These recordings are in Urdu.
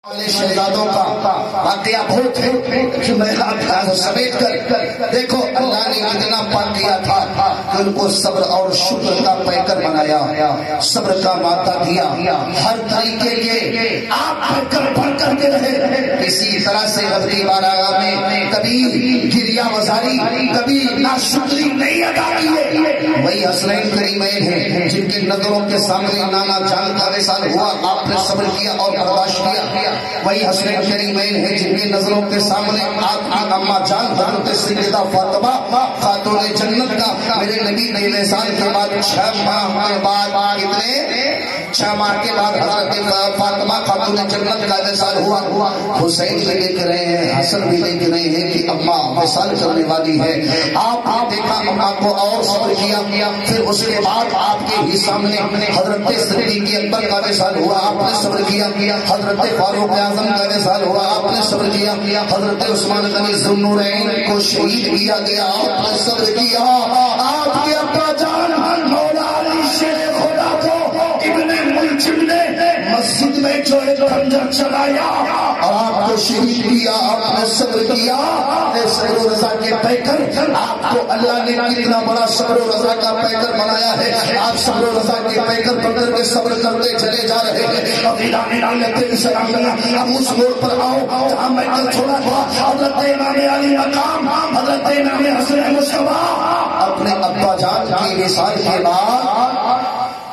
شہزادوں کا واقعہ بہت ہے کہ میں سمیٹ کر دیکھو اللہ نے اتنا پاک کیا تھا کہ ان کو صبر اور شکر کا پیکر بنایا، صبر کا مادہ دیا، ہر طریقے کے آپ پیکر بھر کر کے رہے، کسی طرح سے رب کی بارگاہ میں کبھی گریہ وزاری، کبھی ناشکری نہیں ادا کیے۔ وہی حسنین کریمین ہیں جن کے نظروں کے سامنے نانا جان کا وصال ہوا، آپ نے صبر کیا اور برداشت کیا۔ وہی حسنین کریمین ہیں جن کے نظروں کے سامنے آپ کی اماں جان حضرت سیدہ فاطمہ خاتون جنت کا میرے نبی نے وصال کے بعد 6 ماہ کے بعد حضرت فاطمہ خاتون جنت کا وصال ہوا۔ حسین بھی دیکھ رہے ہیں، حسن بھی دیکھ رہے ہیں کہ اماں وصال کرنے والی ہے۔ آپ نے دیکھا اماں کو اور صبر کیا، پھر اس کے بعد آپ کے ہی سامنے حضرت صدیق اکبر کا وصال ہوا، آپ نے صبر کیا۔ حضرت فاروق اعظم کا وصال ہوا، آپ نے صبر کیا۔ حضرت عثمان غنی ذو النورین کو شہید کیا گیا، آپ نے صبر کیا۔ آپ کے ابا جان مولا علی شیر خدا کو ابن ملجم نے مسجد میں جو ایک خنجر چلایا اور آپ کو شہید کیا، آپ نے صبر کیا۔ صبر و رضا کے پیکر آپ کو اللہ نے کتنا بڑا صبر و رضا کا پیکر بنایا ہے۔ آپ صبر و رضا کے پیکر بن کر کے صبر کرتے چلے جا رہے ہیں۔ اب اس موڑ پر آؤ جہاں میں کل چھوڑا تھا، حضرت امام علی مقام، حضرت امام حسن مصطفیٰ اپنے ابا جان کی وصال کے بعد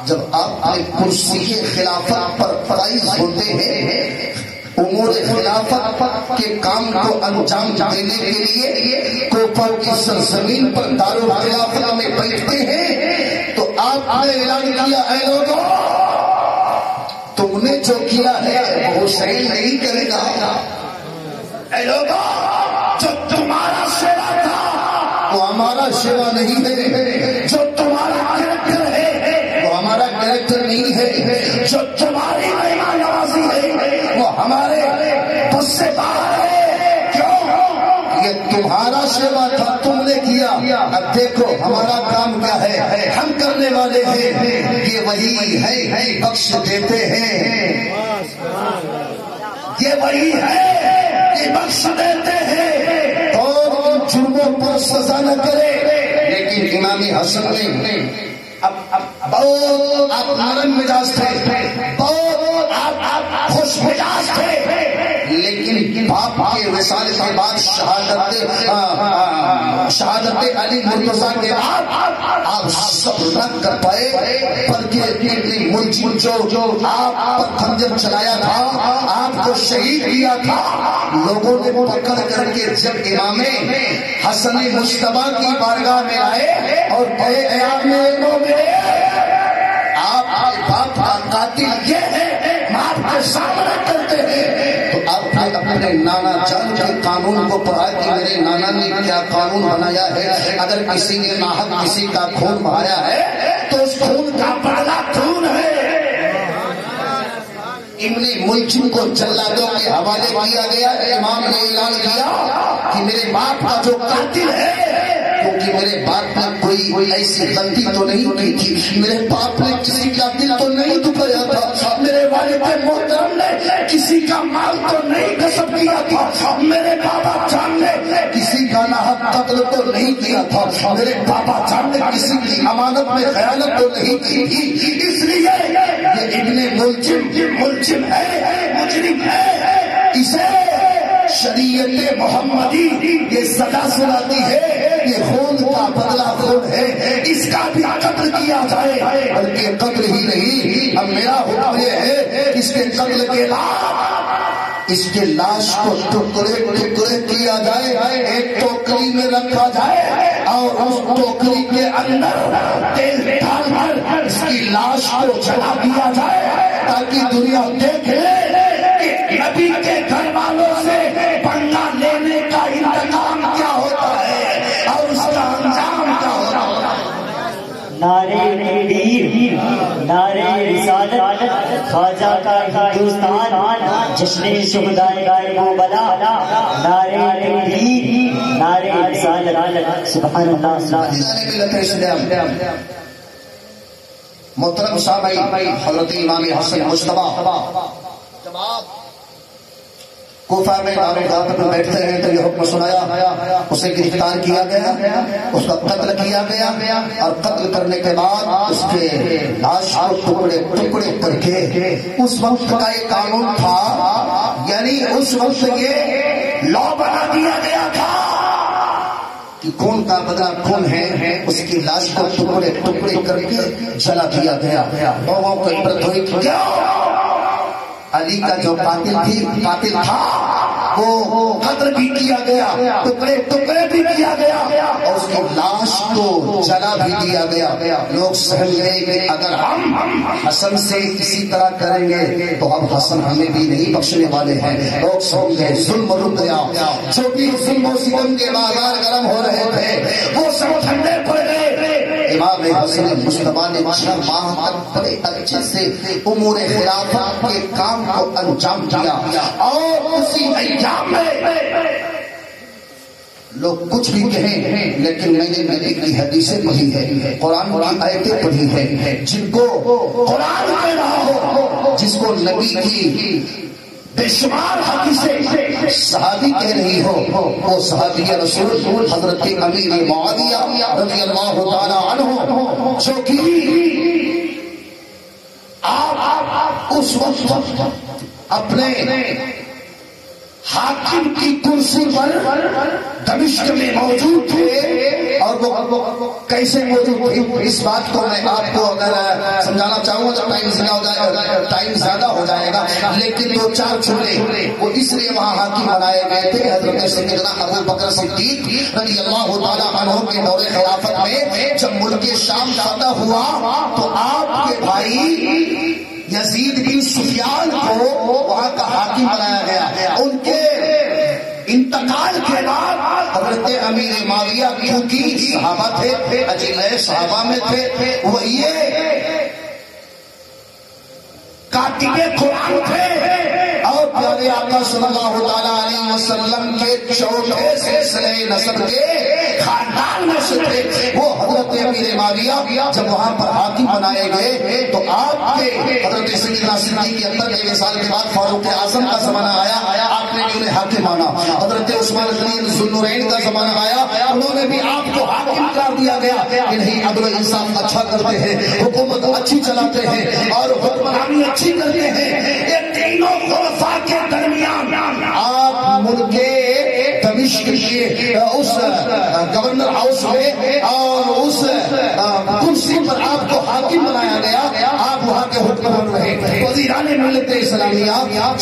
جب آپ اپنے کرسی خلافت پر فائز ہوتے ہیں، امور خلافت کے کام کو انجام دینے کے لیے کوفہ کی سرزمین پر دارالخلافت میں بیٹھتے ہیں، تو آپ نے اعلان کیا، اے لوگوں تم نے جو کیا ہے وہ حسین نہیں کرے گا۔ اے لوگوں جو تمہارا سیوا تھا وہ ہمارا سیوا نہیں ہے، جو تمہارا کریکٹر ہے وہ ہمارا کریکٹر نہیں ہے، جو تمہاری مہمان نوازی ہے وہ ہمارے بس سے باہر ہے۔ کیوں؟ یہ تمہارا سیوا تھا، تم نے کیا، اب دیکھو ہمارا کام کیا ہے، ہم کرنے والے ہیں۔ یہ وہی ہے بخش دیتے ہیں، یہ وہی ہے یہ بخش دیتے ہیں، اور ان جرموں پر سزا نہ کرے۔ لیکن امام حسن نے بہت آپ نرم مزاج تھے، بہت آپ خوش مزاج تھے، لیکن باپ کے وصال کے بعد شہادت علی مرتضیٰ کے بعد آپ صبر نہ کر پائے، بلکہ ملزم جو آپ پر خنجر چلایا تھا، آپ کو شہید کیا تھا، لوگوں نے پکڑ کر کے جب امام حسن مصطفیٰ کی بارگاہ میں آئے اور کہے اے آپ باپ کا قاتل یہ ہے، آپ کے سامنے کرتے ہیں، تو آپ نے اپنے نانا جان کے قانون کو پڑھا کہ میرے نانا نے کیا قانون بنایا ہے، اگر کسی نے ناحق کسی کا خون بہایا ہے تو اس خون کا بدلہ خون ہے۔ ابن ملجم کو جلادوں کے حوالے کیا گیا، امام نے اعلان کیا کہ میرے باپ کا جو قاتل ہے، کیونکہ میرے باپ نے کوئی ایسی غلطی تو نہیں کی تھی، میرے باپ نے کسی کا دل تو نہیں دکھایا تھا، میرے والد محترم نے کسی کا مال تو نہیں غصب کیا تھا، میرے بابا جان نے کسی کا ناحق قتل تو نہیں کیا تھا، میرے بابا جان نے کسی کی امانت میں خیانت تو نہیں کی تھی، اس لیے یہ ابن ملجم ہے، مجرم ہے، اسے شریعت محمدی یہ سزا سناتی ہے، یہ خون کا بدلہ خون ہے، اس کا بھی قتل کیا جائے، بلکہ قتل ہی نہیں، اب میرا حکم یہ ہے اس کے قتل کے بعد اس کے لاش کو ٹکڑے کیا جائے، ایک ٹوکری میں رکھا جائے اور اس ٹوکری کے اندر تیل ڈال کر اس کی لاش کو جلا دیا جائے، تاکہ دنیا دیکھے کہ نبی کے گھر والوں سے پنگا لینے کا انتقام کیا ہوتا ہے اور اس کا انجام کیا ہوتا ہے۔ نعرے تکبیر، نعرے رسالت، خواجہ کا ہندوستان، جشن شہدائے کربلا، نعرے تکبیر، نعرے رسالت، سبحان اللہ۔ محترم صاحب حضرت امام حسن مصطفیٰ جب آپ کوفہ میں دارالحکومت میں بیٹھتے ہیں تو یہ حکم سنایا، اسے گرفتار کیا گیا، اس کا قتل کیا گیا، اور قتل کرنے کے بعد اس کے لاش کو ٹکڑے ٹکڑے کر کے، اس وقت کا یہ قانون تھا، یعنی اس وقت یہ لا بنا دیا گیا تھا کہ خون کا بدلہ خون ہے، اس کی لاش کو ٹکڑے ٹکڑے کر کے جلا دیا گیا۔ لوگوں کو عبرت ہوئی کہ کیا علی کا جو قاتل تھا وہ قتل بھی کیا گیا، ٹکڑے ٹکڑے بھی کیا گیا، اور اس کی لاش کو جلا بھی دیا گیا۔ لوگ سمجھ گئے کہ اگر ہم حسن سے اسی طرح کریں گے تو اب حسن ہمیں بھی نہیں بخشنے والے ہیں۔ لوگ سمجھ گئے ظلم رک گیا، جو بھی ظلم و ستم کے بازار گرم ہو رہے تھے وہ سب ٹھنڈے پڑ گئے۔ امام حسن مصطفیٰ نے 6 ماہ تک بڑے اچھے سے امور خلافت کے کام کو انجام دیا، اور اسی ایام میں لوگ کچھ بھی کہیں، لیکن میں نے نبی کی حدیثیں پڑھی ہے، قرآن کی آیتیں پڑھی ہے، جن کو قرآن کہہ رہا ہو، جس کو نبی کی بے شمار حدیثیں صحابی کہہ رہی ہو، وہ صحابی رسول حضرت امیر معاویہ رضی اللہ تعالی عنہ، جو کہ آپ اس وقت اپنے حاکم کی کرسی پر دمشق میں موجود تھے، اور وہ کیسے موجود تھے اس بات کو میں آپ کو اگر سمجھانا چاہوں گا تو ٹائم زیادہ ہو جائے گا، لیکن 2-4 جملے وہ اس لیے وہاں حاکم بنائے گئے تھے۔ حضرت سیدنا ابو بکر صدیق رضی اللہ تعالی عنہ کے دور خلافت میں جب ملک شام فتح ہوا تو آپ کے بھائی یزید بن سفیان کو وہاں کا حاکم بنایا گیا۔ ان کے انتقال کے بعد حضرت امیر معاویہ کیونکہ صحابہ تھے، اجل صحابہ میں تھے، وہ یہ کاتب قرآن تھے، اور پیارے آقا صلی اللہ تعالی علیہ وسلم کے چوتھے سلسلے نسب کے خاندان میں سے تھے۔ وہ حضرت امیر معاویہ جب وہاں پر حاکم بنائے گئے تو آپ کے حضرت سیدنا صدیق کے اندر 1 سال کے بعد فاروق اعظم کا زمانہ آیا، آپ نے بھی انہیں حاکم مانا۔ حضرت عثمان غنی ذوالنورین کا زمانہ آیا، انہوں نے بھی آپ کو حاکم قرار دیا گیا کہ نہیں، عدل و انصاف اچھا کرتے ہیں، حکومت اچھی چلاتے ہیں، اور حکمرانی اچھی کرتے ہیں۔ یہ تینوں خلفاء کے درمیان آپ ملک دمشق کے اس گورنر ہاؤس میں اور اس کرسی پر آپ کو حاکم بنایا گیا، آپ وہاں کے حکمران رہے۔ وزیران ملت اسلامیہ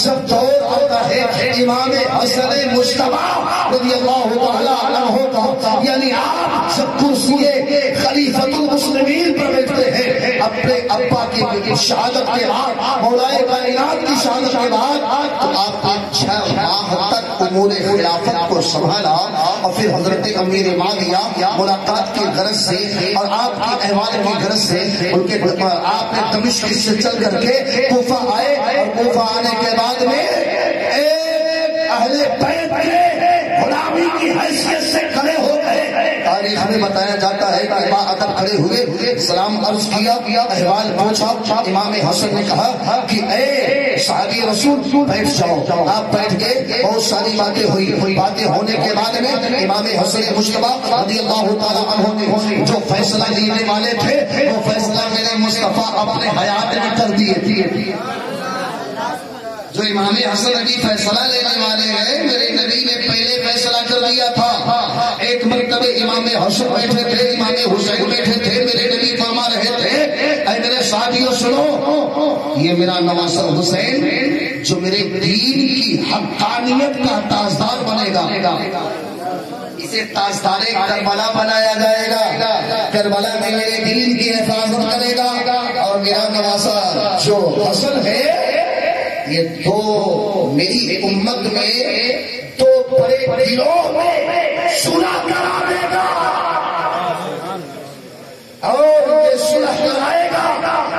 جب دور آتا ہے امام حسن مصطفیٰ رضی اللہ تعالی عنہ کا، یعنی آپ جب کرسی خلیفۃ المسلمین پر بیٹھتے ہیں، اپنے ابا کی شہادت کے بعد، مولا کائنات کی شہادت کے بعد، تو آپ 6 ماہ تک امور خلافت کو سنبھالا، اور پھر حضرت امیر معاویہ ملاقات کی غرض سے اور آپ کی احوال کی غرض سے آپ نے دمشق سے چل کر کے کوفہ آئے، اور کوفہ آنے کے بعد میں اہل بیت کے غلامی کی حیثیت سے کھڑے ہو گئے۔ تاریخ میں بتایا جاتا ہے کہ با ادب کھڑے ہوئے، سلام عرض کیا، احوال پوچھا۔ امام حسن نے کہا کہ اے صحابی رسول بیٹھ جاؤ۔ آپ بیٹھ گئے، بہت ساری باتیں ہوئی۔ باتیں ہونے کے بعد میں امام حسن مصطفیٰ رضی اللہ تعالیٰ عنہ نے جو فیصلہ لینے والے تھے وہ فیصلہ میرے مصطفیٰ اپنے حیات میں کر دیے تھے۔ جو امام حسن ابھی فیصلہ لینے والے ہیں، میرے نبی نے پہلے فیصلہ کر دیا تھا۔ ایک مرتبہ امام حسن بیٹھے تھے، امام حسین بیٹھے تھے، میرے نبی فرما رہے تھے اے میرے ساتھیوں سنو، یہ میرا نواسر حسین جو میرے دین کی حقانیت کا تاجدار بنے گا، اسے تاجدار کربلا بنایا جائے گا، کربلا میں میرے دین کی حفاظت کرے گا، اور میرا نواسا جو حسن ہے یہ 2 میری امت میں 2 بڑے گروہ میں صلح کرا دے گا، اور یہ صلح کرائے گا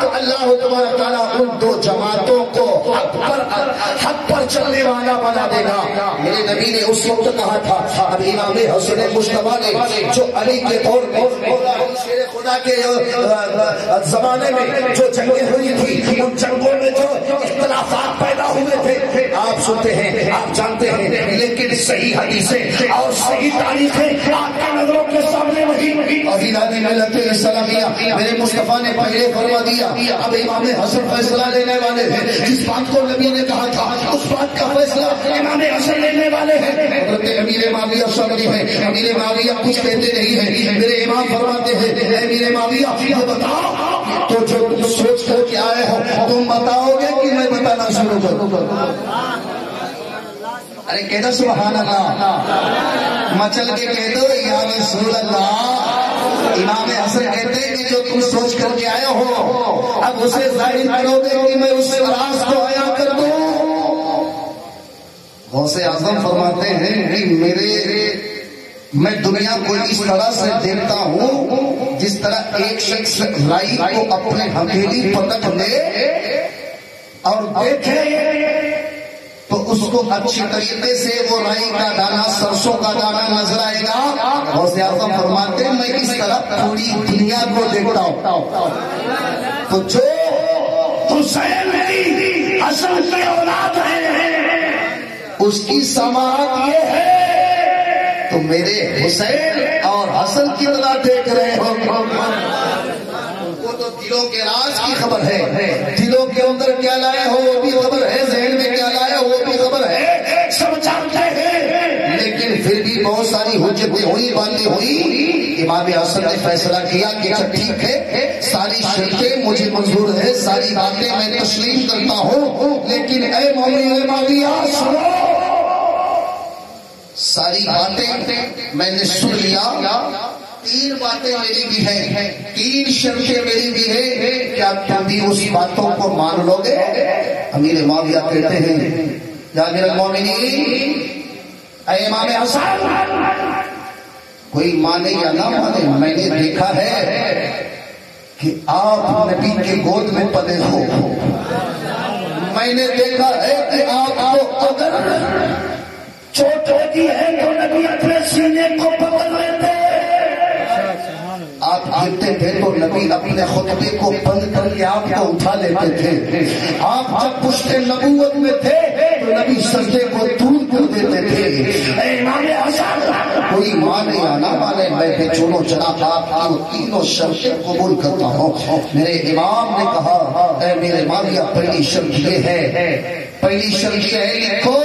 تو اللہ تبارک تعالیٰ ان 2 جماعتوں کو حق پر چلنے والا بنا دے گا۔ میرے نبی نے اس وقت کہا تھا، اب امام حسن مصطفیٰ نے جو علی کے طور پر شیر خدا آقا کے زمانے میں جو جنگیں ہوئی تھی ان جنگوں میں جو اختلافات پیدا ہوئے تھے آپ سنتے ہیں آپ جانتے ہیں، لیکن صحیح حدیثیں اور صحیح تاریخیں آپ کی نظروں کے سامنے وہی اور ہدایت ملت اسلامیہ میرے مصطفیٰ نے پہلے فرما دیا اب امام حسن فیصلہ لینے والے ہیں، جس بات کو نبی نے کہا تھا اس بات کا فیصلہ امام حسن لینے والے ہیں۔ حضرت امیر معاویہ سامنے ہے، امیر معاویہ کچھ کہتے نہیں ہیں، میرے امام فرماتے ہیں اے امیر معاویہ یہ بتاؤ تو جو تم سوچ کر کے آئے ہو تم بتاؤ گے کہ میں بتانا شروع کروں؟ ارے کہہ دو سبحان اللہ، مچل کے کہہ دو یا رسول اللہ۔ امام حسن کہتے ہیں کہ جو تم سوچ کر کے آئے ہو اب اسے ظاہر کرو گے کہ میں اس راز کو عیاں کر دوں۔ غوث اعظم فرماتے ہیں کہ میں دنیا کو اس طرح سے دیکھتا ہوں جس طرح ایک شخص رائی کو اپنے ہتھیلی پٹک لے اور دیکھے تو اس کو اچھی طریقے سے وہ رائی کا دانہ سرسوں کا دانہ نظر آئے گا۔ غوث اعظم فرماتے ہیں میں اس طرح پوری دنیا کو دیکھتا ہوں۔ تو جو حسین کی حسن کی اولاد ہے اس کی سماعت یہ ہے تو میرے حسین اور حسن کی طرح دیکھ رہے ہو۔ وہ تو دلوں کے راز کی خبر ہے، دلوں کے اندر کیا لائے ہو وہ بھی خبر ہے، ذہن میں کیا لائے ہو وہ بھی خبر ہے، سب جانتے ہیں۔ لیکن پھر بھی بہت ساری حجتیں ہوئی، باتیں ہوئی، امام حسن نے فیصلہ کیا کہ اچھا ٹھیک ہے ساری شرطیں مجھے منظور ہے، ساری باتیں میں تسلیم کرتا ہوں، لیکن اے معاویہ سنو، ساری باتیں میں نے سن لیا، تین باتیں میری بھی ہیں، تین شرطیں میری بھی ہیں، کیا تم بھی اس باتوں کو مان لو گے؟ امیر معاویہ کہتے ہیں یا امیر المومنین اے امام حسن کوئی مانے یا نہ مانے میں نے دیکھا ہے کہ آپ نبی کے گود میں پلے ہو، میں نے دیکھا ہے کہ آپ کو اگر چوٹ ہوتی ہے تو نبی اپنے سینے کو پکڑ لیتے، آپ گرتے تھے تو نبی اپنے خطبے کو بند کر کے آپ کو اٹھا لیتے تھے، آپ جب پشت نبوت میں تھے تو نبی سجدے کو دور کر دیتے تھے۔ اے امام حسن کوئی مانے یا نہ مانے میں بے چونو جناب آپ کی تینوں شرطیں قبول کرتا ہوں۔ میرے امام نے کہا اے میرے معاویہ پہلی شرط یہ ہے، پہلی شرط یہ ہے لکھو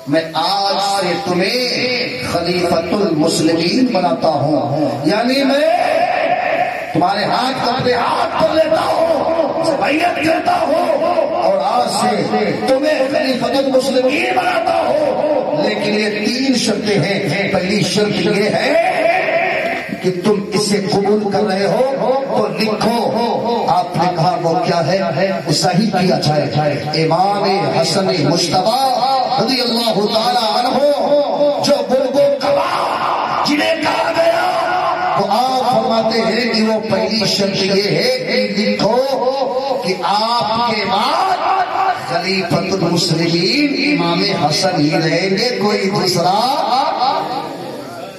میں آج سے تمہیں خلیفۃ المسلمین بناتا ہوں، یعنی میں تمہارے ہاتھ اپنے ہاتھ پر لیتا ہوں، بیعت کرتا ہوں اور آج سے تمہیں خلیفۃ المسلمین بناتا ہوں، لیکن یہ تین شرطیں ہیں۔ پہلی شرط یہ ہے کہ تم اسے قبول کر رہے ہو تو لکھو، آپ نے کہا وہ کیا ہے وہ صحیح کیا جائے۔ امام حسن مجتبیٰ رضی اللہ تعالی عنہ جو گلگو کبا جنہیں کہا گیا تو آپ فرماتے ہیں کہ وہ پہلی شرط یہ ہے کہ لکھو کہ آپ کے بعد خلیفۃ المسلمین امام حسن ہی رہیں گے، کوئی دوسرا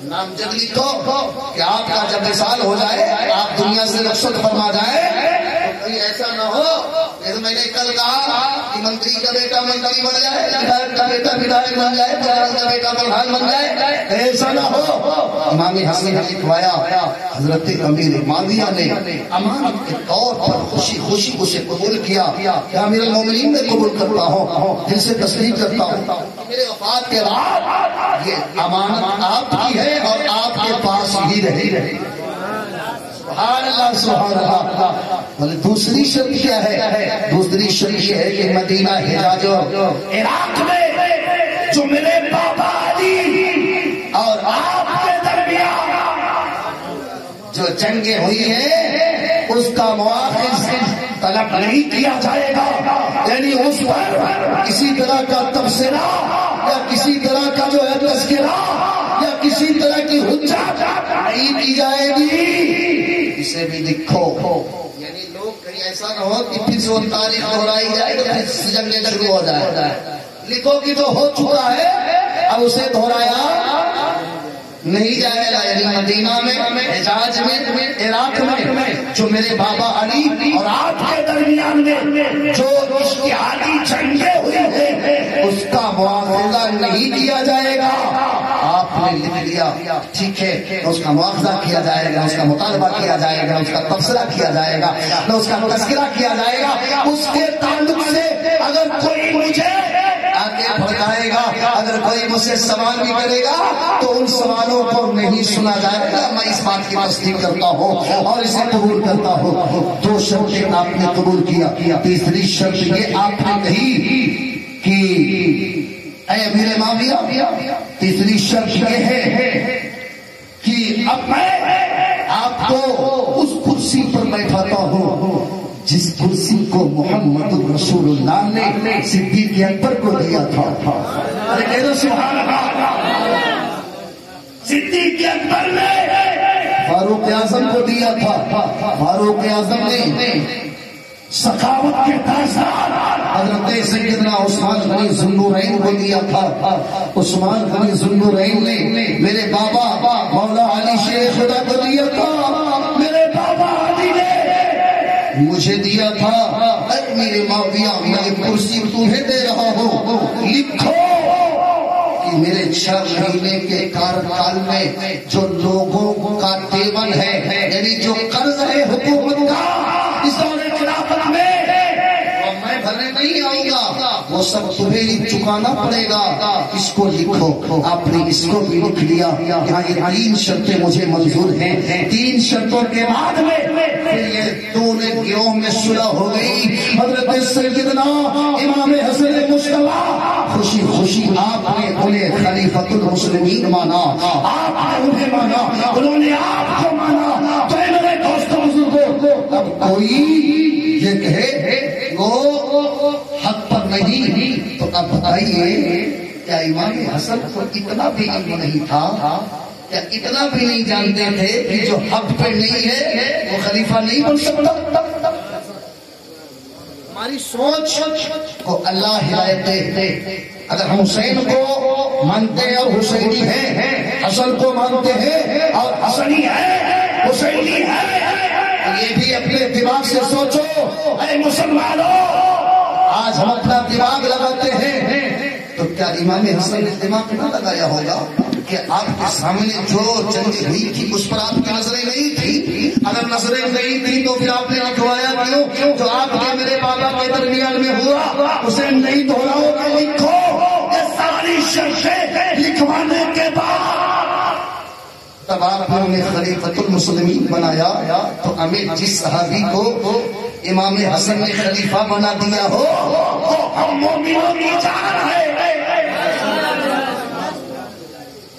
نام جب لکھو کہ آپ کا جب وصال ہو جائے آپ دنیا سے رخصت فرما جائے تو کہیں ایسا نہ ہو جیسے میں نے کل کہا کہ منتری کا بیٹا منتری بن جائے، ودھائک کا بیٹا ودھائک بن جائے، پردھان کا بیٹا پردھان بن جائے، ایسا نہ ہو۔ امام حسن نے لکھوایا، حضرت امیر معاویہ نے امانت کے طور پر خوشی خوشی اسے قبول کیا کہ امیر المومنین میں قبول کرتا ہوں، دل سے تسلیم کرتا ہوں، میرے وفات کے بعد یہ امانت آپ کی ہے اور آپ کے پاس ہی رہے۔ سبحان اللہ سبحان اللہ۔ دوسری شرط کیا ہے؟ دوسری شرط یہ ہے کہ مدینہ حجاز عراق میں جو میرے بابا علی اور آپ کے درمیان جو جنگیں ہوئی ہیں اس کا مواخذ طلب نہیں کیا جائے گا، یعنی اس پر کسی طرح کا تبصرہ یا کسی طرح کا جو ہے تذکرہ یا کسی طرح کی حجت نہیں کی جائے گی، اسے بھی لکھو۔ یعنی لوگ کہیں ایسا نہ ہو کہ پھر سے وہ تاریخ دہرائی جائے تو پھر جنگیں شروع ہو جائے، لکھو کہ جو ہو چکا ہے اب اسے دہرایا نہیں جائے گا، یعنی مدینہ میں، حجاز میں، عراق میں جو میرے بابا علی اور آپ کے درمیان میں جو اشتہادی جنگیں ہوئی ہیں اس کا مواخذہ نہیں کیا جائے گا۔ آپ نے لکھ لیا، ٹھیک ہے، اس کا مواخذہ کیا جائے گا، اس کا مطالبہ کیا جائے گا، اس کا تبصرہ کیا جائے گا، اس کا تذکرہ کیا جائے گا۔ اس کے تعلق سے اگر کوئی مجھے آگے بڑھائے گا، اگر کوئی مجھ سے سوال بھی کرے گا تو ان سوالوں کو نہیں سنا جائے گا۔ میں اس بات کی تصدیق کرتا ہوں اور اسے قبول کرتا ہوں۔ دو شرطیں آپ نے قبول کیا، تیسری شرط یہ آپ نے کہی کہ اے امیر معاویہ، تیسری شرط یہ ہے کہ اب میں آپ کو اس کرسی پر بیٹھاتا ہوں جس کرسی کو محمد رسول اللہ نے صدیق اکبر کو دیا تھا۔ ارے کہہ دو سبحان اللہ۔ صدیق اکبر نے فاروق اعظم کو دیا تھا، فاروق اعظم نے سخاوت کے تاجدار حضرت سیدنا عثمان غنی ذوالنورین کو دیا تھا۔ عثمان غنی ذوالنورین نے میرے بابا مولا علی شیر خدا کو دیا تھا، میرے بابا علی نے مجھے دیا تھا۔ اے میرے معاویہ، میں کرسی تمہیں دے رہا ہوں، لکھو کہ میرے 6 مہینے کے کارکال میں جو لوگوں کا دیون ہے، یعنی جو قرض ہے حکومت کا اس دور خلافت میں، میں بھرنے نہیں آؤں گا، وہ سب تمہیں ہی چکانا پڑے گا۔ اس کو لکھو۔ آپ نے اس کو بھی لکھ لیا۔ یہاں یہ 3 شرطیں مجھے منظور ہیں۔ 3 شرطوں کے بعد میں پھر یہ دونوں گروہ میں صلح ہو گئی۔ حضرت سیدنا امام حسن مجتبی خوشی خوشی آپ نے انہیں خلیفۃ المسلمین مانا، آپ نے انہیں مانا، انہوں نے آپ کو مانا۔ تو میرے دوستوں بزرگوں، اب کوئی یہ کہے وہ حق پر نہیں تو اب بتائیے کیا امام حسن کو اتنا بھی علم نہیں تھا، کیا اتنا بھی نہیں جانتے تھے کہ جو حق پہ نہیں ہے وہ خلیفہ نہیں بن سکتا؟ ہماری سوچ کو اللہ ہدایت دے۔ اگر ہم حسین کو مانتے ہیں اور حسینی ہیں، حسن کو مانتے ہیں اور حسنی ہے، حسینی ہے، یہ بھی اپنے دماغ سے سوچو۔ اے مسلمانوں، آج ہم اپنا دماغ لگاتے ہیں تو کیا امام حسن نے دماغ نہ لگایا ہوگا کہ آپ کے سامنے جو جنگ ہوئی تھی اس پر آپ کی نظریں نہیں تھی؟ اگر نظریں نہیں تھی تو پھر آپ نے لکھوایا کیوں؟ جو آپ کے میرے بابا کے درمیان میں ہوا اسے نہیں دہراؤ گا، لکھو۔ یہ ساری شرطیں لکھوانے کے بعد تب آپ نے خلیفۃ المسلمین بنایا تو ہمیں جس صحابی کو امام حسن نے خلیفہ بنا دیا ہو ہم مومنوں کی جان ہے،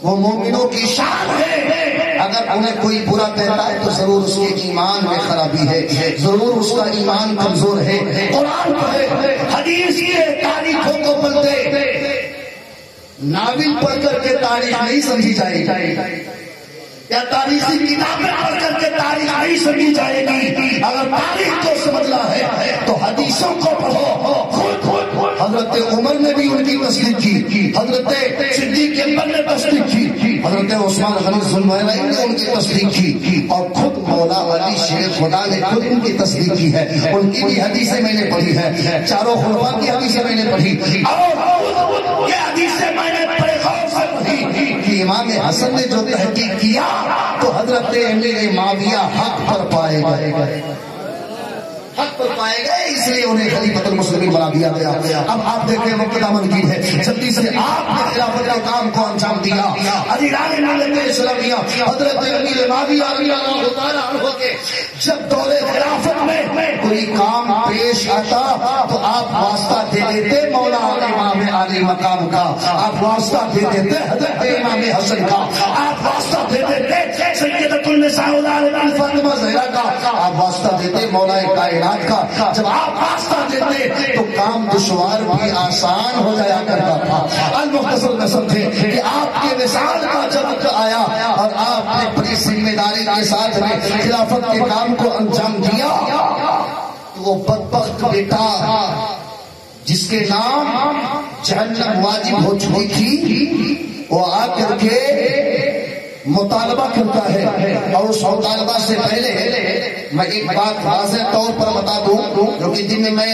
وہ مومنوں کی شان ہے۔ اگر انہیں کوئی برا کہتا ہے تو ضرور اس کے ایمان میں خرابی ہے، ضرور اس کا ایمان کمزور ہے۔ قرآن پڑھے، حدیث کے تاریخوں کو پڑھتے، ناول پڑھ کر کے تاریخ نہیں سمجھی جائے گی، یا تاریخی کتابیں پڑھ کر کے تاریخ نہیں سمجھی جائے گی۔ اگر تاریخ کو سمجھنا ہے تو حدیثوں کو پڑھو۔ حضرت عمر نے بھی ان کی تصدیق کی، حضرت صدیق اکبر نے تصدیق کی، حضرت عثمان غنی ذوالنورین نے ان کی تصدیق کی، اور خود مولا علی شیر خدا نے خود ان کی تصدیق کی ہے۔ ان کی بھی حدیثیں میں نے پڑھی ہے، چاروں خلفاء کی حدیثیں میں نے پڑھی، اور یہ حدیثیں میں نے بڑے غور سے پڑھی کہ امام حسن نے جو تحقیق کیا تو حضرت امیر معاویہ حق پر پائے گئے، حق پر پائے گئے، اس لیے انہیں خلیفۃ المسلمین بنا دیا گیا۔ اب آپ دیکھیں وقت دامنگیر ہے، جلدی سے آپ نے خلافت کے کام کو انجام دیا۔ علی راج ملت اسلامیہ حضرت امیر معاویہ رضی اللہ تعالیٰ عنہ کے جب دور خلافت میں کوئی کام پیش آتا تو آپ واسطہ دے دیتے مولا امام علی مقام کا، آپ واسطہ دے دیتے حضرت امام حسن کا، آپ واسطہ دے دیتے سیدۃ النساء العالمین فاطمہ زہرا کا، آپ واسطہ دیتے مولا کائنات کا۔ جب آپ واسطہ دیتے تو کام دشوار بھی آسان ہو جایا کرتا تھا۔ المختصر میں سمجھے کہ آپ کے وصال کا جب وقت آیا اور آپ نے بڑی ذمہ داری کے ساتھ میں خلافت کے کام کو انجام دیا تو وہ بدبخت بیٹا جس کے نام جہنم واجب ہو چکی تھی وہ آ کر کے مطالبہ کرتا ہے، اور اس مطالبہ سے پہلے میں ایک بات واضح طور پر بتا دوں، کیونکہ جن میں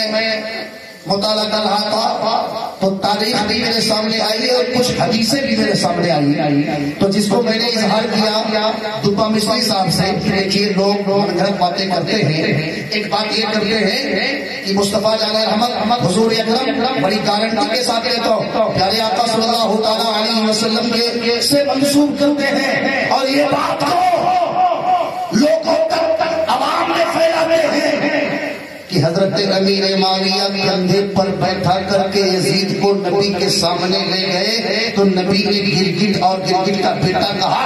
مطالعہ کر رہا تھا تو تاریخ بھی میرے سامنے آئی اور کچھ حدیثیں بھی میرے سامنے آئی، تو جس کو میں نے اظہار کیا دبا مصری صاحب سے، دیکھیے لوگ غلط باتیں کرتے ہیں۔ ایک بات یہ کرتے ہیں کہ مصطفیٰ جان احمد حضور اکرم بڑی گارنٹی کے ساتھ کہتا ہوں پیارے آقا صلی اللہ تعالیٰ علیہ وسلم کے سے منسوب کرتے ہیں، اور یہ بات لوگوں تک عوام میں پھیلاتے ہیں کہ حضرت امیر معاویہ کندھے پر بیٹھا کر کے یزید کو نبی کے سامنے لے گئے تو نبی نے گرگٹ اور گرگٹ کا بیٹا کہا،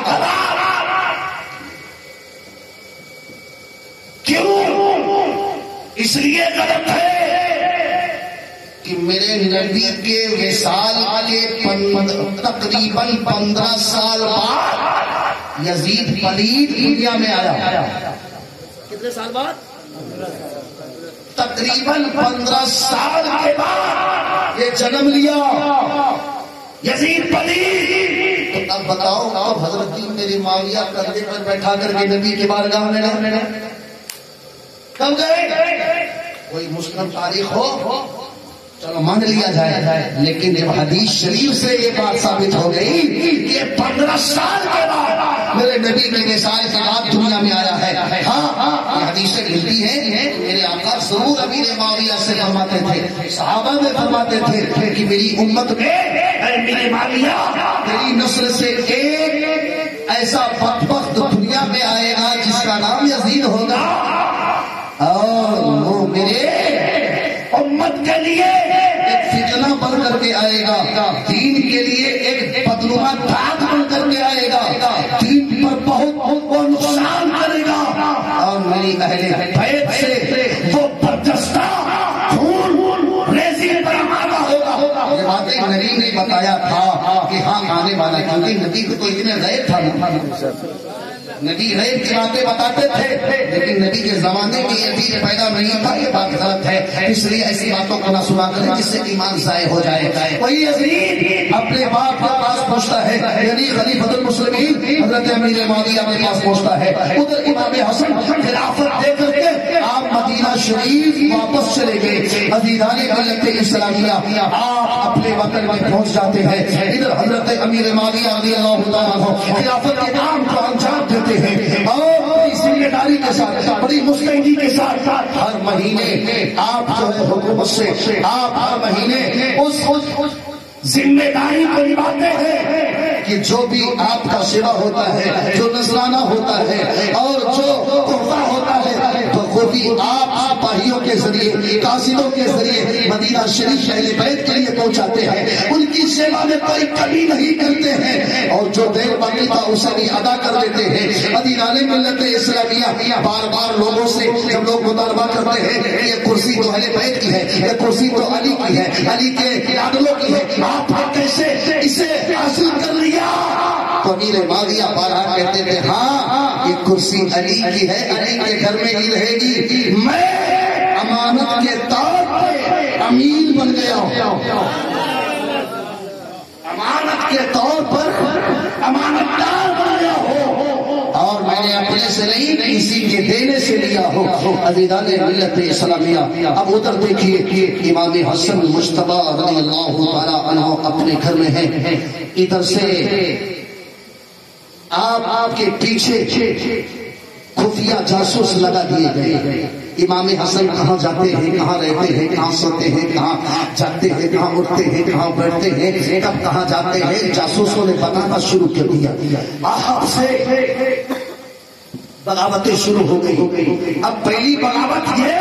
کیوں؟ اس لیے غلط ہے کہ میرے نبی کے وصال کے تقریباً 15 سال بعد یزید پلید دنیا میں آیا۔ کتنے سال بعد؟ تقریباً 15 سال کے بعد یہ جنم لیا یزید پلید۔ تو اب بتاؤ اب حضرت میری معاویہ کندھے پر بیٹھا کر کے نبی کے بارگاہ میں کب گئے؟ کوئی مسلم تاریخ ہو چلو مان لیا جائے، لیکن جب حدیث شریف سے یہ بات ثابت ہو گئی کہ یہ 15 سال کے بعد میرے نبی کے وصال کے بعد دنیا میں آیا ہے۔ ہاں یہ حدیثیں ملتی ہیں، میرے آقا ضرور امیر معاویہ سے فرماتے تھے، صحابہ میں فرماتے تھے کہ میری امت میں امیر معاویہ میری نسل سے ایک ایسا بدبخت دنیا میں آئے گا جس کا نام یزید ہوگا، اور وہ میرے امت کے لیے ایک فتنہ بن کر کے آئے گا، دین کے لیے ایک بدنما داغ بن کر کے آئے گا، دین پر بہت وہ نقصان کرے گا، اور میری اہل بیت سے وہ برجستہ خون ریزی پر آنا ہوگا۔ یہ باتیں نبی نے بتایا تھا کہ ہاں آنے والا، کیونکہ نبی کو تو اتنے غیب تھا، نبی غیب کی باتیں بتاتے تھے، لیکن نبی کے زمانے میں یہ دین پیدا نہیں تھا، یہ بات غلط ہے، اس لیے ایسی باتوں کو نہ سنا کریں جس سے ایمان ضائع ہو جائے۔ وہی یزید اپنے باپ کے پاس پہنچتا ہے، یعنی خلیفۃ المسلمین حضرت امیر معاویہ کے پاس پہنچتا ہے، ادھر امام حسن خلافت دے کر کے آپ مدینہ شریف واپس چلے گئے۔ عزیزان ملت اسلامیہ آپ اپنے وطن میں پہنچ جاتے ہیں، ادھر حضرت امیر معاویہ رضی اللہ تعالیٰ عنہ خلافت کے کام کو انجام دیتے ہیں، اور بڑی ذمہ داری کے ساتھ بڑی مستعدی کے ساتھ ہر مہینے آپ جو ہے حکومت سے آپ ہر مہینے اس ذمہ داری کو نبھاتے ہیں کہ جو بھی آپ کا سوا ہوتا ہے، جو نذرانہ ہوتا ہے اور جو تحفہ ہوتا ہے تو وہ بھی آپ سپاہیوں کے ذریعے قاصدوں کے ذریعے مدینہ شریف اہل بیت کے لیے پہنچاتے ہیں، ان کی سیوا میں کوئی کمی نہیں کرتے ہیں، اور جو دیر باقی تھا اسے بھی ادا کر دیتے ہیں۔ عزیزان ملت اسلامیہ بار بار لوگوں سے جب لوگ مطالبہ کرتے ہیں کہ یہ کرسی تو اہل بیت کی ہے، یہ کرسی تو علی کی ہے، علی کے عادلوں کی ہے، آپ نے کیسے اسے حاصل کر لیا؟ تو امیر معاویہ بارہا کہتے تھے ہاں یہ کرسی علی کی ہے، علی کے گھر میں ہی رہے گی، میں امانت کے طور پر امین بن گیا ہوں، امانت کے طور پر امانت دار بن گیا ہوں، اور میں نے اپنے سے نہیں کسی کے دینے سے لیا ہو۔ عزیزان ملت اسلامیہ اب ادھر دیکھیے امام حسن مجتبی رضی اللہ تعالی عنہ اپنے گھر میں ہیں، ادھر سے آپ کے پیچھے خفیہ جاسوس لگا دیے گئے، امام حسن کہاں جاتے ہیں، کہاں رہتے ہیں، کہاں سوتے ہیں، کہاں جاتے ہیں، کہاں اٹھتے ہیں، کہاں بیٹھتے ہیں، کب کہاں جاتے ہیں، جاسوسوں نے بتانا شروع کر دیا، آپ سے بغاوتیں شروع ہو گئی۔ اب پہلی بغاوت یہ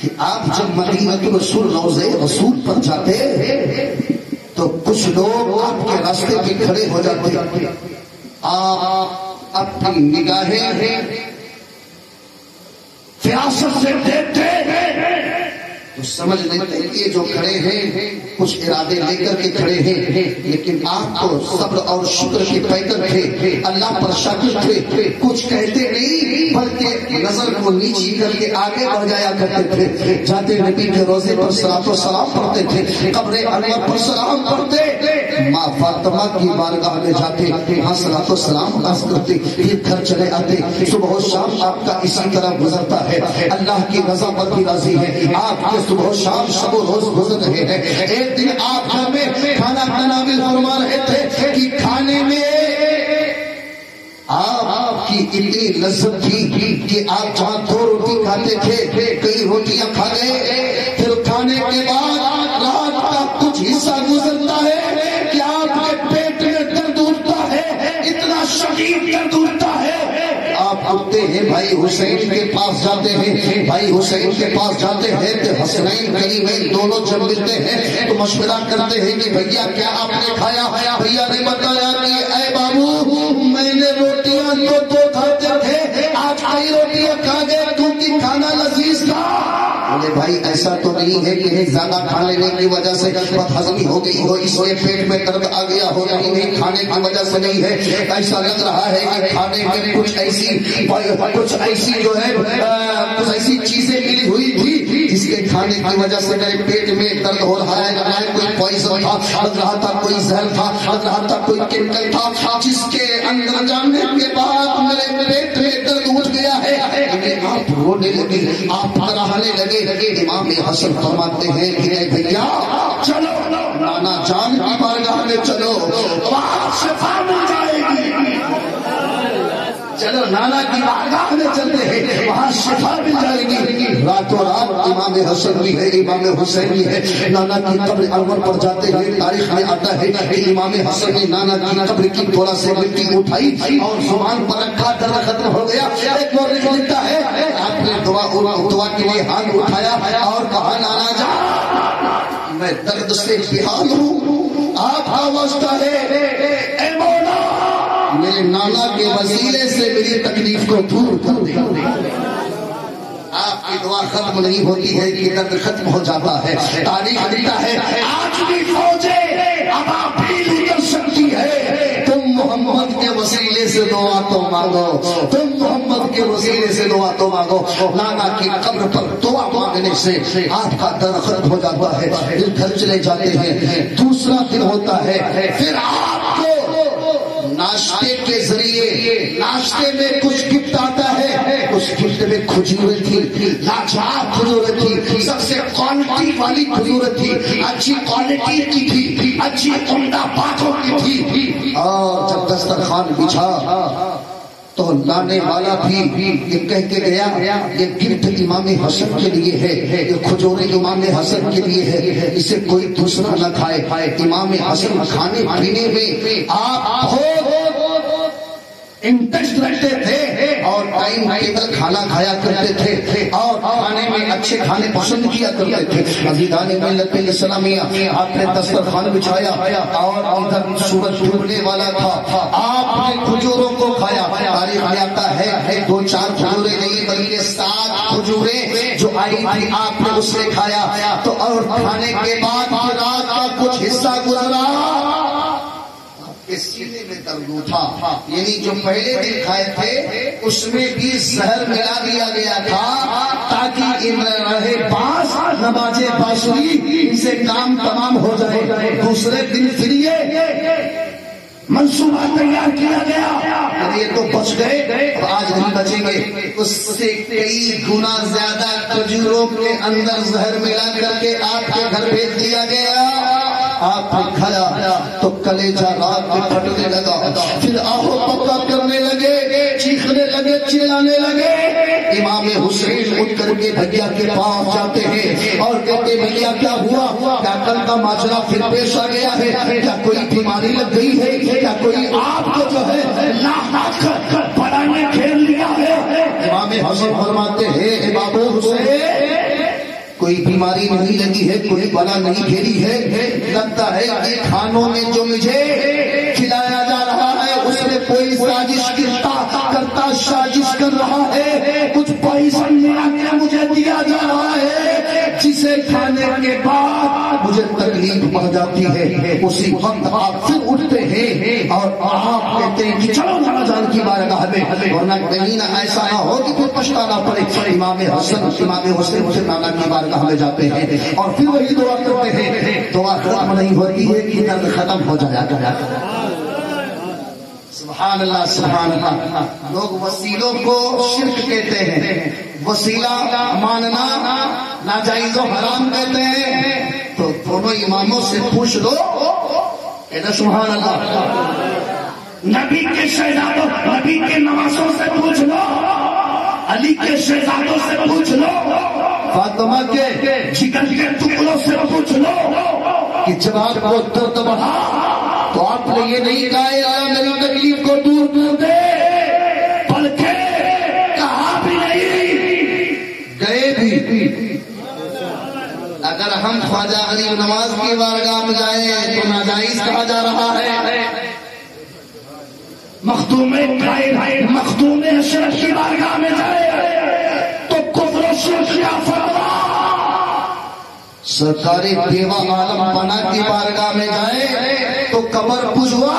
کہ آپ جب مدینہ رسول روضے رسول پر جاتے تو کچھ لوگ آپ کے راستے پہ کھڑے ہو جاتے، آپ اپنی نگاہیں فراست سے دیکھتے تو سمجھ لیتے ہیں یہ جو کھڑے ہیں کچھ ارادے لے کر کے کھڑے ہیں، لیکن آپ تو صبر اور شکر کے پیکر تھے، اللہ پر شاکر تھے، کچھ کہتے نہیں بلکہ نظر کو نیچی کر کے آگے بڑھ جایا کرتے تھے، جاتے نبی کے روزے پر صلاۃ و سلام پڑھتے تھے، قبر انور پر سلام پڑھتے، ماں فاطمہ کی بارگاہ میں جاتے وہاں صلاۃ و سلام عرض کرتے، پھر گھر چلے آتے۔ صبح و شام آپ کا اسی طرح گزرتا ہے، اللہ کی رضا پر بھی راضی ہے، آپ کے صبح و شام شب و روز گزر رہے ہیں۔ ایک دن آپ گھر میں کھانا تناول فرما رہے تھے کہ کھانے میں آپ کی اتنی لذت تھی کہ آپ جہاں 2 روٹی کھاتے تھے کئی روٹیاں کھا گئے، پھر کھانے کے بعد رات کا کچھ حصہ گزرتا ہے کہ آپ کے پیٹ میں درد اٹھتا ہے، اتنا شدید درد اٹھتا ہے، آپ اٹھتے ہیں بھائی حسین کے پاس جاتے ہیں، بھائی حسین کے پاس جاتے ہیں تو حسنین کریمین دونوں جب ملتے ہیں تو مشورہ کرتے ہیں کہ بھیا کیا آپ نے کھایا؟ بھیا نے بتایا کہ اے بابو میں نے روٹیاں تو 2 کھاتے تھے، آج کئی روٹیاں کھا گئے کیونکہ کھانا لذیذ تھا۔ بولے بھائی ایسا تو نہیں ہے کہ زیادہ کھا لینے کی وجہ سے بد ہضمی ہو گئی ہو، اس لیے پیٹ میں درد آ گیا ہو، نہیں کھانے کی وجہ سے نہیں ہے، ایسا لگ رہا ہے کہ کھانے میں کچھ ایسی جو ہے کچھ ایسی چیزیں ملی ہوئی تھی جس کے کھانے کی وجہ سے میرے پیٹ میں درد ہو رہا ہے، لگ رہا ہے کوئی پوائزن تھا، لگ رہا تھا کوئی زہر تھا، لگ رہا تھا کوئی کیمیکل تھا جس کے اندر جانے کے بعد میرے پیٹ میں درد اٹھ گیا ہے۔ آپ رونے لگے، آپ رہنے لگے۔ امام حسن فرماتے ہیں کہ اے بھیا چلو نانا جان کی بارگاہ میں چلو، وہاں شفا مل جائے گی، چلو نانا کی بارگاہ میں چلتے ہیں وہاں شفا مل جائے گی۔ راتوں رات امام حسن بھی ہے، امام حسین بھی ہے، نانا کی قبر انور پر جاتے ہیں، تاریخ میں آتا ہے کہ امام حسن نے نانا کی قبر کی تھوڑا سے مٹی اٹھائی اور زبان پر رکھا، درد ختم ہو گیا۔ ایک اور لکھتا ہے آپ نے دعا کے لیے ہاتھ اٹھایا اور کہا نانا جان میں درد سے بحال ہوں، آپ کا واسطہ ہے اے مولا میرے نانا کے وسیلے سے میری تکلیف کو دور کر دے۔ آپ کی دعا ختم نہیں ہوتی ہے کہ درد ختم ہو جاتا ہے۔ تاریخ لکھتا ہے آج بھی فوجیں اب آپ بھی اتر سکتی ہے، تم محمد کے وسیلے سے دعا تو مانگو، تم محمد کے وسیلے سے دعا تو مانگو۔ نانا کی قبر پر دعا مانگنے سے آپ کا درد ختم ہو جاتا ہے، پھر گھر چلے جاتے ہیں۔ دوسرا دن ہوتا ہے، پھر آپ کو ناشتے کے ذریعے ناشتے میں کچھ گفٹ آتا ہے، اس گفٹ میں کھجوریں تھی، لاجواب کھجوریں تھی، سب سے کوالٹی والی کھجوریں تھی، اچھی کوالٹی کی تھی، اچھی عمدہ باتوں کی تھی۔ اور جب دسترخوان بچھا تو لانے والا بھی یہ کہہ کے گیا یہ گفٹ امام حسن کے لیے ہے، یہ کھجوریں امام حسن کے لیے ہے، اسے کوئی دوسرا نہ کھائے۔ امام حسن کھانے پینے میں آپ انٹرسٹ رکھتے تھے اور ٹائم ٹیبل کھانا کھایا کرتے تھے اور کھانے میں اچھے کھانے پسند کیا کرتے تھے۔ عزیزان ملت اسلامیہ آپ نے دسترخوان بچھایا اور ادھر سورج ڈوبنے والا تھا، آپ نے کھجوروں کو کھایا۔ تاریخ میں آتا ہے 2-4 کھجوریں نہیں بلکہ 7 کھجوریں جو آئی تھی آپ نے اس نے کھایا۔ تو اور کھانے کے بعد رات کا کچھ حصہ گزرا، سینے میں درد اٹھا، یعنی جو پہلے دن کھائے تھے اس میں بھی زہر ملا دیا گیا تھا تاکہ ان رہے باز نمازیں باشری ان سے کام تمام ہو جائے۔ دوسرے دن پھر یہ منصوبہ تیار کیا گیا، یہ تو بچ گئے آج نہیں بچیں گے، اس سے کئی گنا زیادہ کھجوروں کے اندر زہر ملا کر کے آپ کے گھر بھیج دیا گیا۔ آپ نے کھایا تو کلیجہ رات میں پھٹنے لگا، پھر آہو پکا کرنے لگے، چیخنے لگے، چلانے لگے۔ امام حسین اٹھ کر کے بھیا کے پاس جاتے ہیں اور کہتے بھیا کیا ہوا؟ کیا کل کا ماجرا پھر پیش آ گیا ہے؟ کیا کوئی بیماری لگ گئی ہے؟ کیا کوئی آپ کو جو ہے بڑا نے کھیل لیا ہے؟ امام حسین فرماتے ہیں بابو حسین کوئی بیماری نہیں لگی ہے، کوئی بلا نہیں گھیری ہے، لگتا ہے کہ کھانوں میں جو مجھے کھلایا جا رہا ہے اس میں کوئی سازش کرتا سازش کر رہا ہے، کچھ پوائزن ملا کے مجھے دیا جا رہا ہے جسے ہو جاتی ہے اسی وقت آپ پھر اٹھتے ہیں اور آپ کہتے ہیں کہ چلو نانا جان کی بارگاہ میں، ورنہ کہیں نہ ایسا نہ ہو کہ پھر پچھتانا پڑے۔ امام حسن امام حسین پھر نانا کی بارگاہ میں جاتے ہیں اور پھر وہی دعا کرتے ہیں، دعا ختم نہیں ہوتی ہے کہ درد ختم ہو جایا کرا۔ سبحان اللہ سبحان اللہ۔ لوگ وسیلوں کو شرک کہتے ہیں، وسیلہ ماننا ناجائز و حرام کہتے ہیں، تو دونوں اماموں سے پوچھ لو کہنا سبحان اللہ۔ نبی کے شہزادوں، نبی کے نوازوں سے پوچھ لو، علی کے شہزادوں سے پوچھ لو، فاطمہ کے جگر کے ٹکڑوں سے پوچھ لو کہ جب آپ کو درد بڑھا تو آپ نے یہ نہیں کہا اللہ میری تکلیف کو دور کر دے، بلکہ کہا بھی نہیں، گئے بھی۔ اگر ہم خواجہ علی نواز کی بارگاہ میں جائیں تو ناجائز کہا جا رہا ہے، مخدوم اشرف کی بارگاہ میں جائے تو کفر و شرک کا فتویٰ، سرکاری بیوہ عالم بنا کی بارگاہ میں جائے تو قبر پجوا،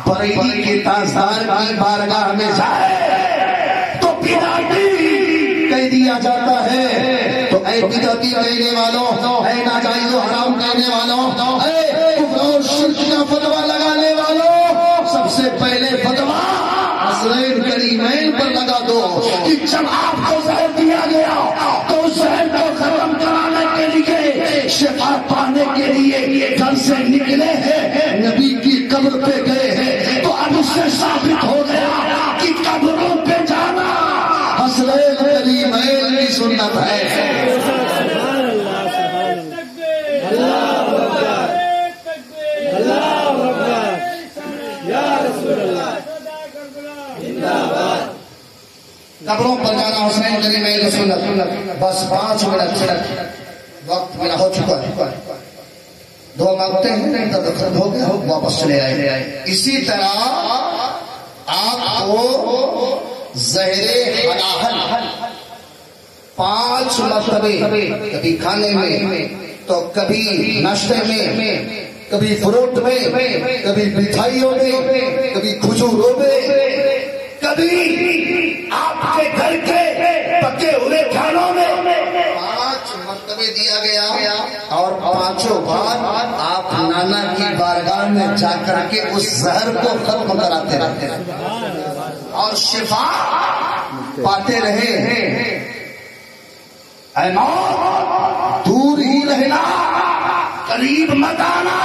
بریلی کے تاجدار کی بارگاہ میں جائے تو بدعتی کہہ دیا جاتا ہے۔ تو اے بدعتی کہنے والوں، اے ناجائز و حرام کہنے والوں، اے کفر اور شرک کا فتویٰ لگانے والوں، سب سے پہلے فتویٰ حسنین کریمین پر لگا دو کہ جب آپ کو زہر دیا گیا تو اس زہر کو ختم کرانے کے لیے، شفا پانے کے لیے گھر سے نکلے ہیں، نبی کی قبر پہ گئے ہیں، تو اب اس سے ثابت ہو گیا کہ قبروں پہ جانا حسنین کریمین کی سنت ہے۔ قبروں پر جانا حسنین کریمین کی سنت۔ بس 5 منٹ وقت میرا ہو چکا ہے، دعا مانگتے ہیں تو ختم ہو گیا، واپس چلے آئے۔ اسی طرح آپ کو زہر حلاحل 5 مرتبے، کبھی کھانے میں تو کبھی ناشتے میں، کبھی فروٹ میں، کبھی مٹھائیوں میں، کبھی کھجوروں میں، کبھی آپ کے گھر کے پکے ہوئے کھانوں میں 5 مرتبے دیا گیا، اور 5 بار آپ نانا کی بارگاہ میں جا کر کے اس زہر کو ختم کراتے رہتے اور شفا پاتے رہے۔ اے موت دور ہی رہنا، قریب مت آنا،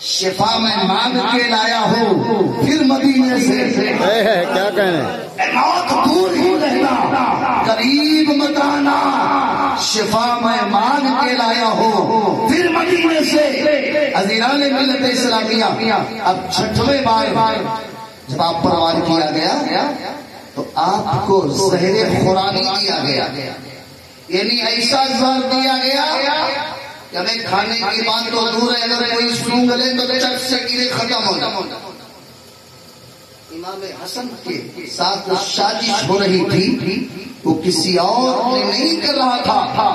شفا میں مانگ کے لایا ہوں پھر مدینے سے، کیا کہنے، اے موت دور ہی رہنا، قریب مت آنا، شفا میں مانگ کے لایا ہوں پھر مدینے سے۔ عزیزان ملت اسلامیہ، اب 6ویں بار جب آپ پر وار کیا گیا تو آپ کو زہر خورانی دیا گیا، یعنی ایسا زہر دیا گیا کہ ہمیں کھانے کی بات تو دور ہے، اگر کوئی سونگ لے تو چٹ سے گرے ختم ہو جائے۔ امام حسن کے ساتھ سازش ہو رہی تھی، وہ کسی اور نے نہیں کر رہا تھا،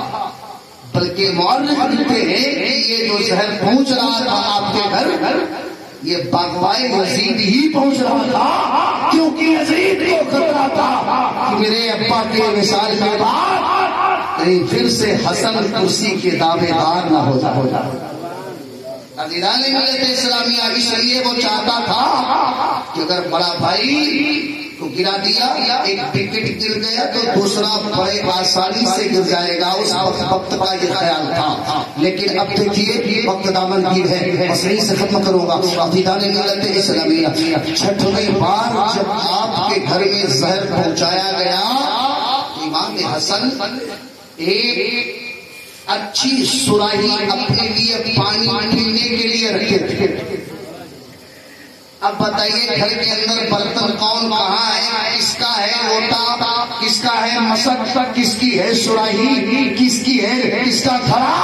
بلکہ مورخ لکھتے ہیں کہ یہ جو زہر پہنچ رہا تھا آپ کے گھر، یہ باغبائے یزید ہی پہنچ رہا تھا، کیونکہ یزید کو خطرہ تھا کہ میرے ابا کے وصال کے بعد کہیں پھر سے حسن کرسی کے دعوے دار نہ ہو جائے۔ عزیزان ملت اسلامیہ، اس لیے وہ چاہتا تھا کہ اگر بڑا بھائی کو گرا دیا، ایک وکٹ گر گیا تو دوسرا بڑے آسانی سے گر جائے گا، اس وقت کا یہ خیال تھا۔ لیکن اب دیکھیے وقت دامن گیر ہے، بس یہیں سے ختم کروں گا۔ عزیزان ملت اسلامیہ، 6ویں بار جب آپ کے گھر میں زہر پہنچایا گیا، امام حسن ایک اچھی سراہی اپنے لیے پانی پینے کے لیے رکھے تھے۔ اب بتائیے گھر کے اندر برتن کون کہاں ہے، کس کا ہے لوٹا، کس کا ہے مسک، کس کی ہے سراہی، کس کی ہے کس کا تھڑا،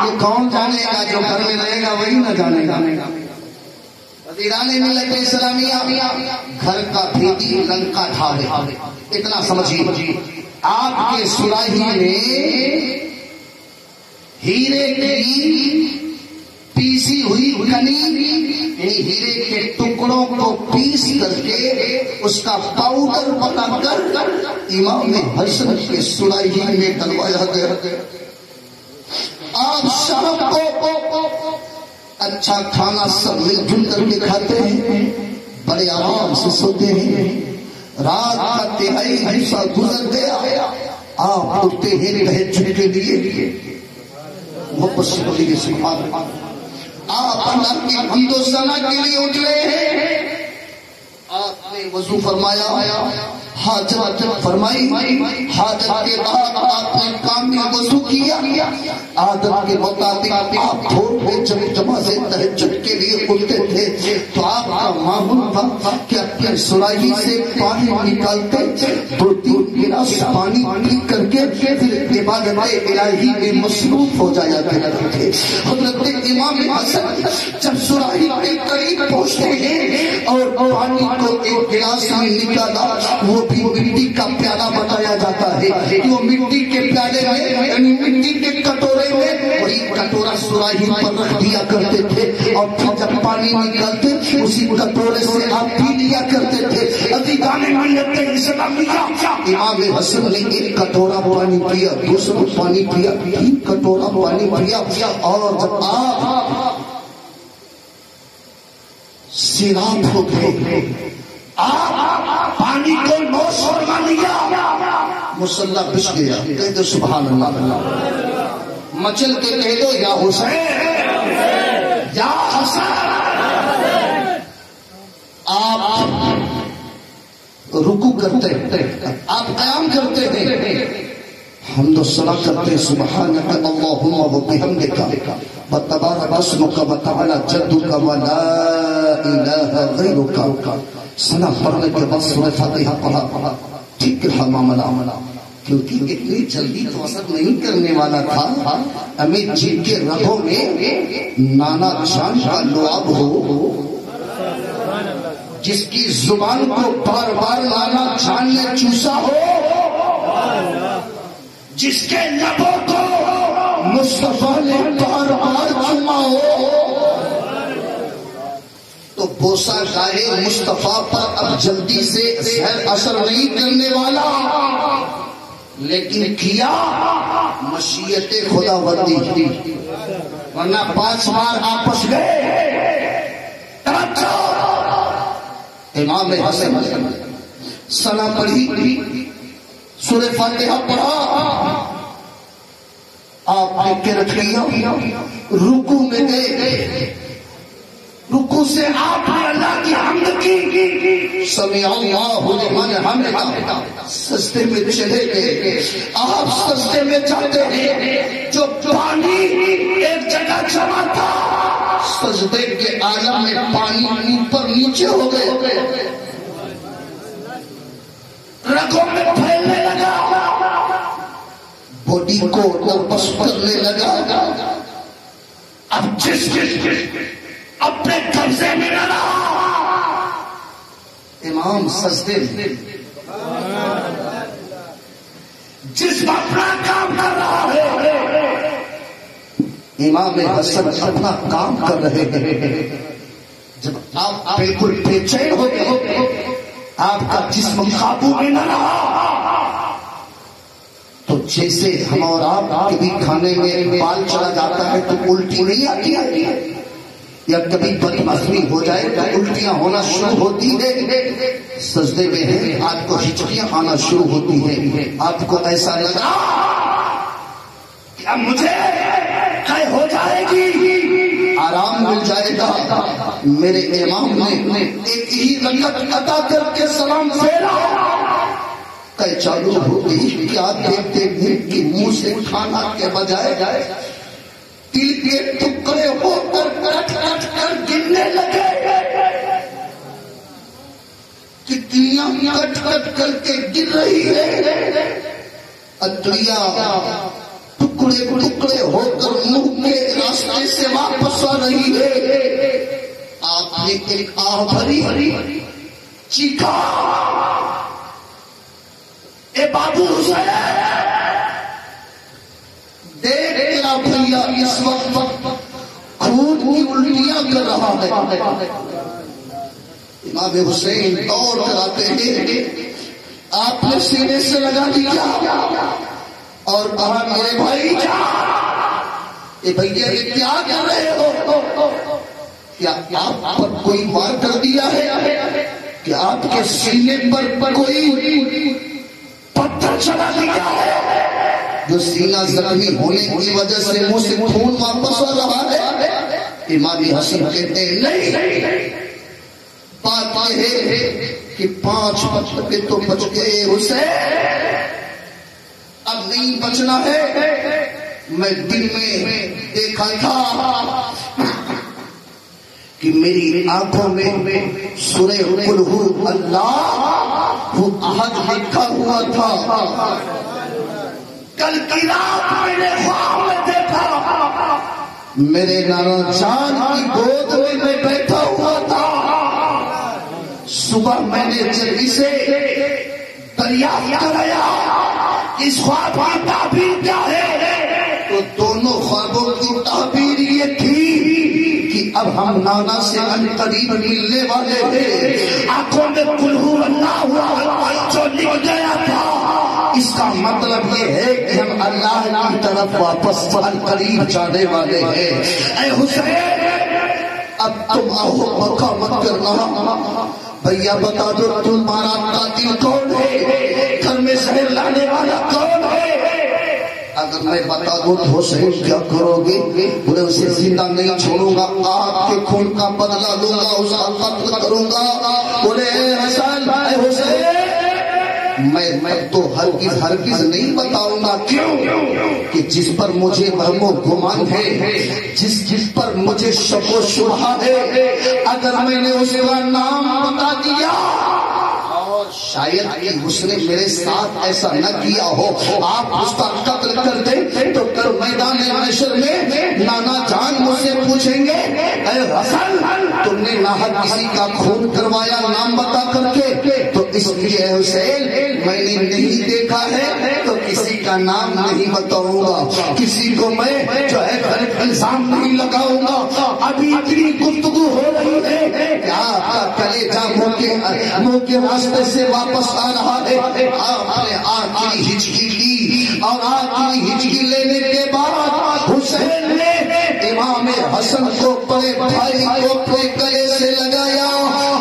یہ کون جانے گا؟ جو گھر میں رہے گا وہی نہ جانے گا۔ عزیزان ملت اسلامیہ، گھر کا بھیدی لنکا ڈھاوے، اتنا سمجھیے۔ آپ کے سراہی میں ہیرے کی پیسی ہوئی کھنی، یعنی ہیرے کے ٹکڑوں کو پیس کر کے اس کا پاؤڈر بنا کر امام حسن کے سراہی میں ڈلوایا گیا۔ آپ شام کو اچھا کھانا سب مل جل کر کے کھاتے ہیں، بڑے آرام سے سوتے ہیں۔ رات کا تہائی حصہ گزر گیا، آپ اٹھتے ہیں تہجد کے لیے، واپس سے بولیے سبحان اللہ۔ آپ اللہ کی حمد و ثنا کے لیے اٹھ رہے ہیں، آپ نے وضو فرمایا، حاجت فرمائی، حاجت کے بعد آپ نے کامل وضو کیا، عادت کے مطابق آپ بھور میں جب جمع سے تہجد کے لیے اٹھتے تھے تو آپ کا معمول تھا کہ اپنے سراہی سے پانی نکالتے، 2-3 گلاس پانی پی کر کے پھر عبادت الہی میں مصروف ہو جایا کرتے تھے۔ حضرت امام حسن جب سراہی کے قریب پہنچتے ہیں اور پانی کو ایک گلاس میں نکالا، وہ بھی مٹی کا پیالہ بتایا جاتا ہے، وہ مٹی کے پیالے میں یعنی مٹی کے کٹورے میں وہی کٹورا سراہی پر رکھ دیا کرتے تھے، اور پھر جب پانی نکالتے اسی کٹورے سے آپ پی لیا کرتے تھے۔ عزیزان ملت اسلامیہ، امام حسن نے ایک کٹورا پانی پیا، دوسرا پانی پیا، 3 کٹورا پانی پیا، اور جب آپ سیراب ہو گئے، آپ پانی کو نوش فرما لیا، مصلی بچ گیا، کہہ دو سبحان اللہ، مچل کے کہہ دو یا حسین یا حسین۔ آپ رکوع کرتے ہیں، آپ قیام کرتے ہیں، حمد و ثنا کرتے ہیں، سبحانک اللہم و بحمدک وتبارک اسمک وتعالی جدک ولا الہ غیرک۔ ثنا پڑھنے کے بعد سورہ فاتحہ پڑھا، ٹھیک رہا معاملہ، کیونکہ اتنی جلدی تو اثر نہیں کرنے والا تھا۔ امیر جی کے رگوں میں نانا جان کا لعاب ہو، جس کی زبان کو بار بار نانا جان نے چوسا ہو، جس کے لبوں کو مصطفیٰ نے بار بار چوما ہو، تو بوسہ گاہے مصطفیٰ پر اب جلدی سے زہر اثر نہیں کرنے والا، لیکن کیا مشیت خدا بندی، ورنہ 5 بار آپس گئے۔ امام حسن ثنا پڑھی، سورہ فاتحہ پڑھا، آپ نے کرت کیا، رکوع میں گئے، رکوع سے آپ نے اللہ کی حمد کی، سمع اللہ لمن حمدہ، سجدے میں چلے گئے۔ آپ سجدے میں جاتے ہیں، جو پانی ایک جگہ جمع تھا، سجدے کے عالم میں پانی اوپر نیچے ہو گئے، رگوں میں پھیلنے لگا، باڈی کو واپس کرنے لگا۔ اب جس اپنے قبضے میں نہ رہا، امام سجدے میں، جس اپنا کام کر رہا ہے، امام حسن اپنا کام کر رہے ہیں۔ جب آپ بالکل بے چین ہو گئے، آپ کا جسم قابو میں نہ رہا، تو جیسے ہم اور آپ کبھی کھانے میں بال چلا جاتا ہے تو الٹی نہیں آتی ہے، یا کبھی بدمزگی ہو جائے تو الٹیاں ہونا شروع ہوتی ہے، سجدے میں ہے، آپ کو ہچکیاں آنا شروع ہوتی ہیں، آپ کو ایسا لگا کہ اب مجھے ہو جائے گی، آرام مل جائے گا۔ میرے امام نے ایک ہی رکعت ادا کر کے سلام پھیرا، کہ چالو ہو گئی، کیا دیکھتے ہیں کہ منہ سے کھانا کے بجائے دل کے ٹکڑے ہو کر کٹ کٹ کر گرنے لگے، کتنیاں کٹ کٹ کر کے گر رہی ہے، ادویہ ٹکڑے ٹکڑے ہو کر منہ کے راستے سے واپس آ رہی ہے۔ آپ نے ایک آہ بھری، چیخا، اے بابو حسین، دیکھ تیرا بھیا اس وقت خون کی الٹیاں کر رہا ہے. امام حسین دوڑ کر آتے ہیں، آپ نے سینے سے لگا دیا اور کہا میرے بھائی یہ بھیا یہ کیا کر رہے ہو؟ کیا آپ پر کوئی وار کر دیا ہے؟ کہ آپ کے سینے پر کوئی پتھر چلا دیا ہے جو سینہ زخمی ہونے کی وجہ سے منہ سے خون واپس آ رہا ہے؟ امام حسن کہتے ہیں نہیں، بات یہ ہے کہ 5 پتھر پہ تو بچ گئے حسین، اب نہیں بچنا ہے. میں دن میں دیکھا تھا کہ میری آنکھوں میں سورہ قل ہو اللہ وہ احد لکھا ہوا تھا. کل کی رات میں نے خواب میں دیکھا میرے نانا جان کی گود میں بیٹھا ہوا تھا. صبح میں نے جلدی سے دریافت کرایا اس خواب کی تعبیر کیا ہے، تو دونوں خوابوں کی تعبیر یہ تھی کہ اب ہم نانا سے ان قریب ملنے والے تھے. آنکھوں میں قل ہو اللہ جو لکھ گیا تھا، اس کا مطلب یہ ہے کہ ہم اللہ کی طرف واپس ان قریب جانے والے ہیں. اے حسین اب تم آہو بکا مت کرنا، بھیا بتا دو تمہارا قاتل کون ہے، گھر میں زہر لانے والا کون ہے؟ اگر میں بتا دوں تو حسین کیا کرو گے؟ بولے اسے زندہ نہیں چھوڑوں گا، آپ کے خون کا بدلہ لوں گا، اس کا قتل کروں گا. بولے اے حسین اے حسین میں تو ہرگز نہیں بتاؤں گا. کیوں کہ جس پر مجھے وہم و گمان ہے، جس پر مجھے شک و شبہ ہے، اگر میں نے اس کا نام بتا دیا اور شاید اس نے میرے ساتھ ایسا نہ کیا ہو، آپ اس کا قتل کر دیں تو کل میدان محشر میں نانا جان مجھ سے پوچھیں گے اے حسن تم نے ناحق کسی کا خون کروایا نام بتا کر کے؟ تو اس لیے حسین میں نے نہیں دیکھا ہے تو کسی کا نام نہیں بتاؤں گا، کسی کو میں جو ہے غلط الزام نہیں لگاؤں گا. ابھی اتنی گفتگو ہو رہی ہے کہ آپ کا کلیجہ منہ کے راستے سے واپس آ رہا ہے. آپ نے آخری ہچکی لی اور آخری ہچکی لینے کے بعد حسین نے امام حسن کو بڑے بھائی کو اپنے گلے سے لگایا.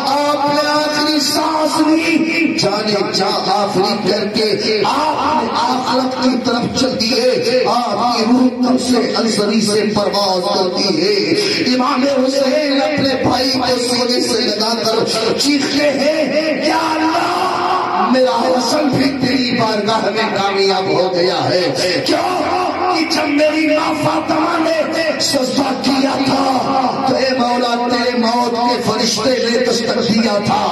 آپ نے آخری سانس لی، جانے جا آخری کر کے آپ نے آخرت کی طرف چل دیے. آپ کی روح کم سے انصری سے پرواز کرتی ہے. امام حسین اپنے بھائی کو سینے سے لگا کر چیختے ہیں یا اللہ میرا حسن بھی تیری بارگاہ میں کامیاب ہو گیا ہے. کیوں کہ جب میری ماں فاطمہ نے سجدہ کیا تھا تو اے مولا تیرے موت کے فرشتے نے دستک دیا تھا،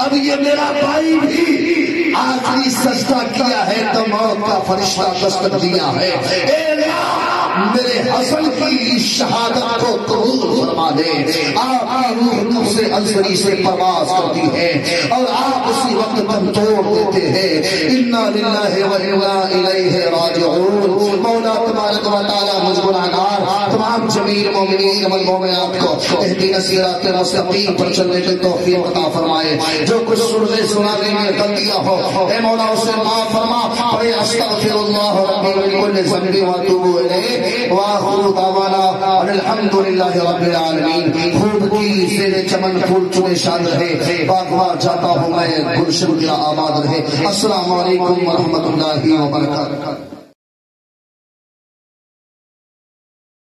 اب یہ میرا بھائی بھی آخری سجدہ کیا ہے تو موت کا فرشتہ دستک دیا ہے. اے اللہ میرے حسن کی شہادت کو قبول فرما دے. آپ کی روح تم سے انصری سے پرواز کرتی ہے اور آپ اسی وقت دم توڑ دیتے ہیں. انا للہ و انا الیہ راجعون. مولا تبارک و تعالی مجھ گناہگار تمام جمیل مومنین والمومنات کو اہدنا صراط المستقیم پر چلنے کی توفیق عطا فرمائے. جو کچھ سننے سنانے میں غلطیاں ہو اے مولا اسے معاف فرما. پڑھے استغفر اللہ ربی من کل ذنب واتوب الیہ وآخر دعوانا الحمدللہ رب العالمین. خوب کی زیر چمن پھول چنے شاد رہے، باغ جاتا ہوں میں گلشن کا آباد رہے. السلام علیکم ورحمۃ اللہ وبرکاتہ.